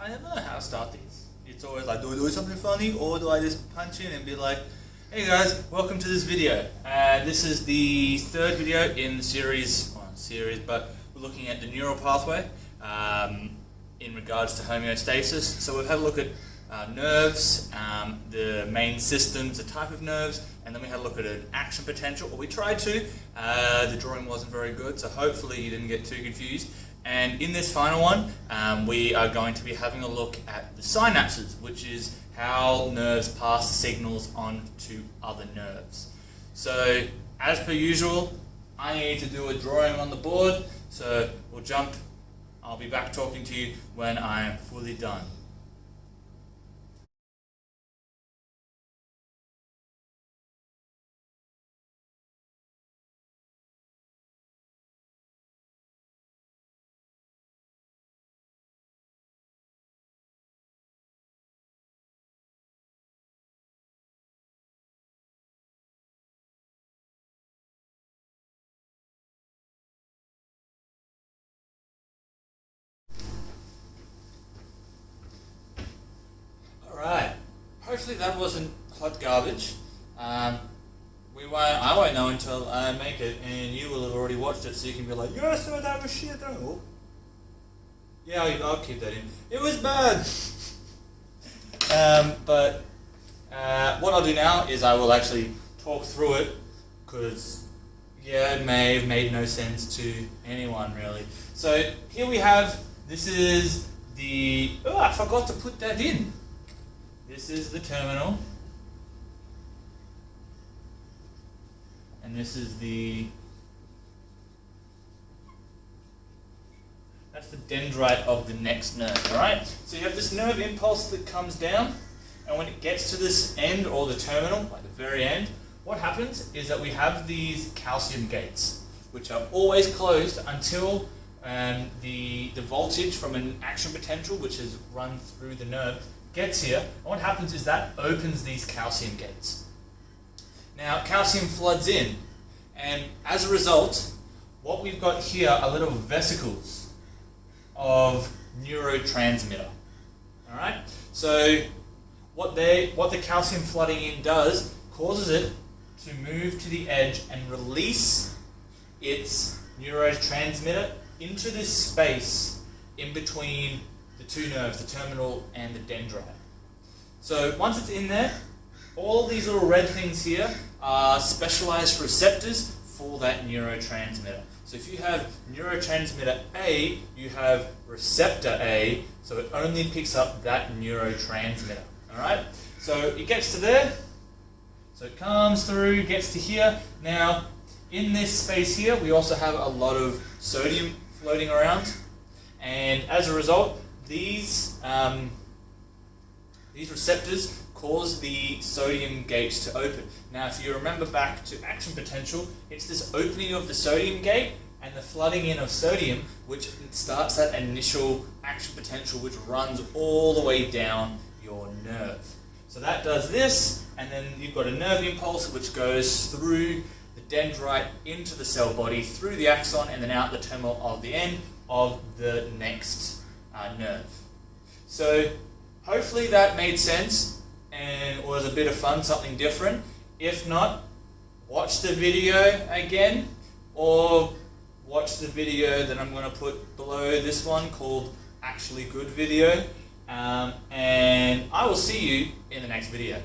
I never know how to start these. It's always like, do I do something funny, or do I just punch in and be like, hey guys, welcome to this video. This is the third video in the series, well, not series, but we're looking at the neural pathway in regards to homeostasis. So we've had a look at nerves, the main systems, the type of nerves, and then we had a look at an action potential, or we tried to. The drawing wasn't very good, so hopefully you didn't get too confused. And in this final one, we are going to be having a look at the synapses, which is how nerves pass signals on to other nerves. So, as per usual, I need to do a drawing on the board, so we'll jump. I'll be back talking to you when I am fully done. Alright, hopefully that wasn't hot garbage. I won't know until I make it, and you will have already watched it, so you can be like, yeah, so that was shit, oh. Yeah, I'll keep that in. It was bad! But what I'll do now is I will actually talk through it, because, yeah, it may have made no sense to anyone, really. So, here we have, this is the, oh, I forgot to put that in. This is the terminal, and this is that's the dendrite of the next nerve, alright? So you have this nerve impulse that comes down, and when it gets to this end, or the terminal, like the very end, what happens is that we have these calcium gates, which are always closed until the voltage from an action potential, which is run through the nerve, gets here, and what happens is that opens these calcium gates. Now, calcium floods in, and as a result, what we've got here are little vesicles of neurotransmitter. Alright? So, what the calcium flooding in does, causes it to move to the edge and release its neurotransmitter into this space in between the two nerves, the terminal and the dendrite. So once it's in there, all of these little red things here are specialized receptors for that neurotransmitter. So if you have neurotransmitter A, you have receptor A, so it only picks up that neurotransmitter. Alright? So it gets to there, so it comes through, gets to here. Now, in this space here, we also have a lot of sodium floating around, and as a result, these receptors cause the sodium gates to open. Now, if you remember back to action potential, it's this opening of the sodium gate and the flooding in of sodium which starts that initial action potential, which runs all the way down your nerve. So that does this, and then you've got a nerve impulse which goes through the dendrite into the cell body, through the axon, and then out the terminal of the end of the next nerve. So hopefully that made sense and was a bit of fun, something different. If not, watch the video again, or watch the video that I'm going to put below this one called Actually Good Video, and I will see you in the next video.